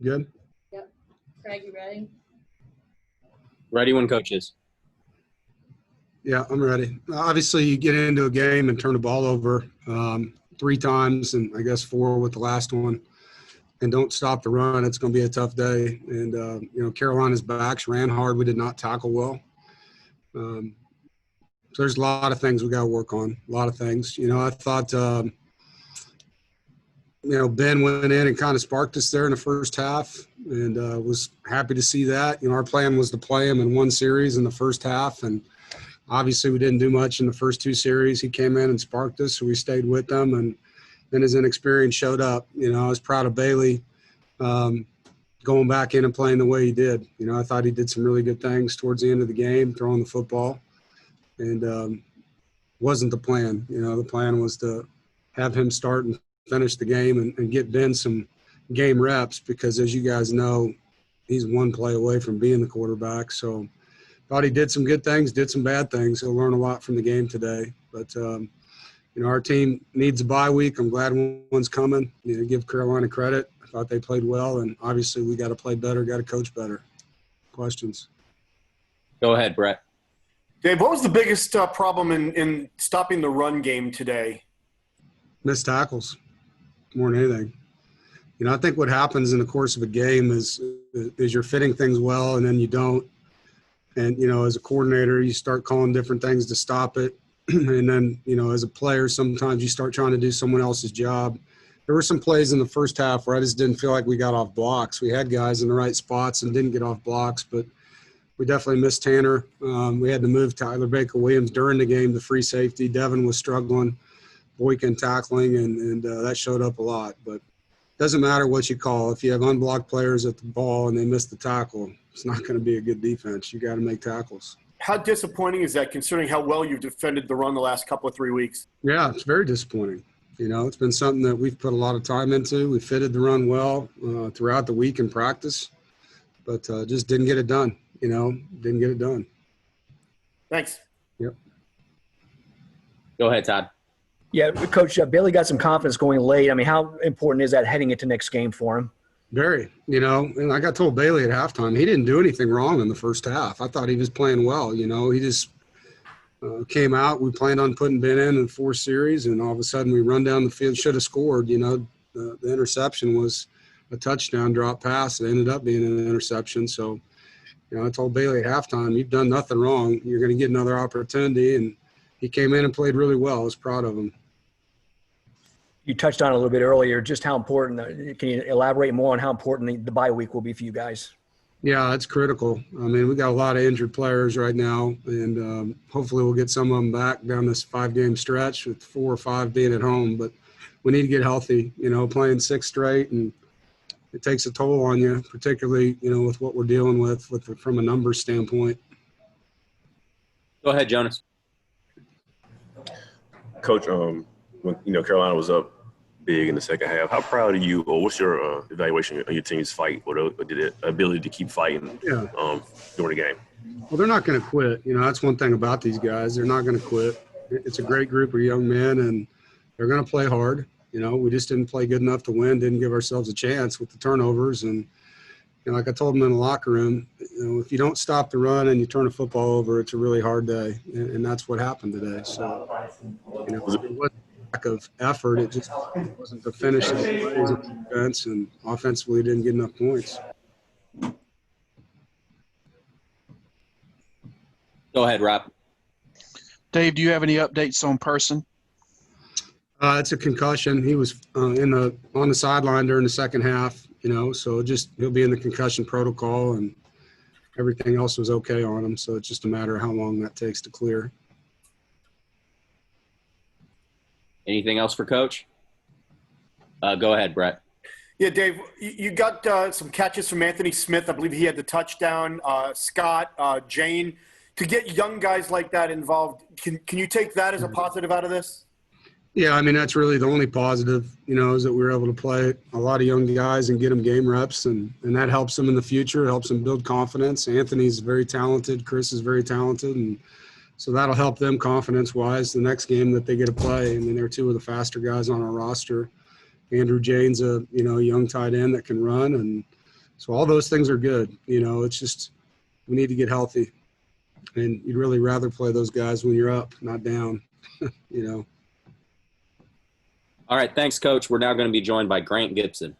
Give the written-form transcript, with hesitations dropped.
Good? Yep. Craig, you ready? Ready when coach is. Yeah, I'm ready. Obviously, you get into a game and turn the ball over 3 times, and I guess 4 with the last one, and don't stop the run. It's going to be a tough day. And, Carolina's backs ran hard. We did not tackle well. So there's a lot of things we got to work on, a lot of things. I thought, Ben went in and kind of sparked us there in the first half, and was happy to see that. Our plan was to play him in one series in the first half, and obviously we didn't do much in the first 2 series. He came in and sparked us, so we stayed with them, and then his inexperience showed up. I was proud of Bailey going back in and playing the way he did. I thought he did some really good things towards the end of the game, throwing the football. And wasn't the plan. The plan was to have him start and finish the game and get Ben some game reps because, as you guys know, he's one play away from being the quarterback. So thought he did some good things, did some bad things. He'll learn a lot from the game today. But, our team needs a bye week. I'm glad one's coming. Give Carolina credit. I thought they played well, and obviously we got to play better, got to coach better. Questions? Go ahead, Brett. Dave, what was the biggest problem in stopping the run game today? Missed tackles more than anything. I think what happens in the course of a game is you're fitting things well and then you don't. And, as a coordinator, you start calling different things to stop it. And then, as a player, sometimes you start trying to do someone else's job. There were some plays in the first half where I just didn't feel like we got off blocks. We had guys in the right spots and didn't get off blocks, but we definitely missed Tanner. We had to move Tyler Baker-Williams during the game, the free safety. Devin was struggling, Boykin tackling, and that showed up a lot. But it doesn't matter what you call. If you have unblocked players at the ball and they miss the tackle, it's not going to be a good defense. You got to make tackles. How disappointing is that, considering how well you've defended the run the last couple of 3 weeks? Yeah, it's very disappointing. It's been something that we've put a lot of time into. We fitted the run well throughout the week in practice, but just didn't get it done. Didn't get it done. Thanks. Yep. Go ahead, Todd. Yeah, Coach, Bailey got some confidence going late. I mean, how important is that heading into next game for him? Very. And I got told Bailey at halftime, he didn't do anything wrong in the first half. I thought he was playing well. He just came out. We planned on putting Ben in the 4th series, and all of a sudden we run down the field, should have scored. The interception was a touchdown drop pass. It ended up being an interception. So, I told Bailey at halftime, you've done nothing wrong. You're going to get another opportunity. And he came in and played really well. I was proud of him. You touched on it a little bit earlier, just how important – can you elaborate more on how important the bye week will be for you guys? Yeah, it's critical. I mean, we got a lot of injured players right now, and hopefully we'll get some of them back down this 5-game stretch with 4 or 5 being at home. But we need to get healthy, playing 6 straight, and it takes a toll on you, particularly, with what we're dealing with from a numbers standpoint. Go ahead, Jonas. Coach, when Carolina was up big in the second half, how proud are you, or what's your evaluation of your team's fight, or the ability to keep fighting during the game? Well, they're not going to quit. That's one thing about these guys. They're not going to quit. It's a great group of young men, and they're going to play hard. We just didn't play good enough to win, didn't give ourselves a chance with the turnovers. And, like I told them in the locker room, if you don't stop the run and you turn the football over, it's a really hard day. And that's what happened today. So, it wasn't lack of effort. It just wasn't the finishing plays of defense, and offensively didn't get enough points. Go ahead, Rob. Dave, do you have any updates on Person? It's a concussion. He was on the sideline during the second half, so he'll be in the concussion protocol, and everything else was okay on him. So it's just a matter of how long that takes to clear. Anything else for Coach? Go ahead, Brett. Yeah, Dave, you got some catches from Anthony Smith. I believe he had the touchdown. Scott, Jane. To get young guys like that involved, can you take that as a positive out of this? Yeah, I mean, that's really the only positive, is that we were able to play a lot of young guys and get them game reps, and that helps them in the future. It helps them build confidence. Anthony's very talented. Chris is very talented, and so that'll help them confidence-wise the next game that they get to play. I mean, they're 2 of the faster guys on our roster. Andrew Jane's a young tight end that can run, and So all those things are good. You know, it's just we need to get healthy. And you'd really rather play those guys when you're up, not down, you know. All right, thanks, Coach. We're now going to be joined by Grant Gibson.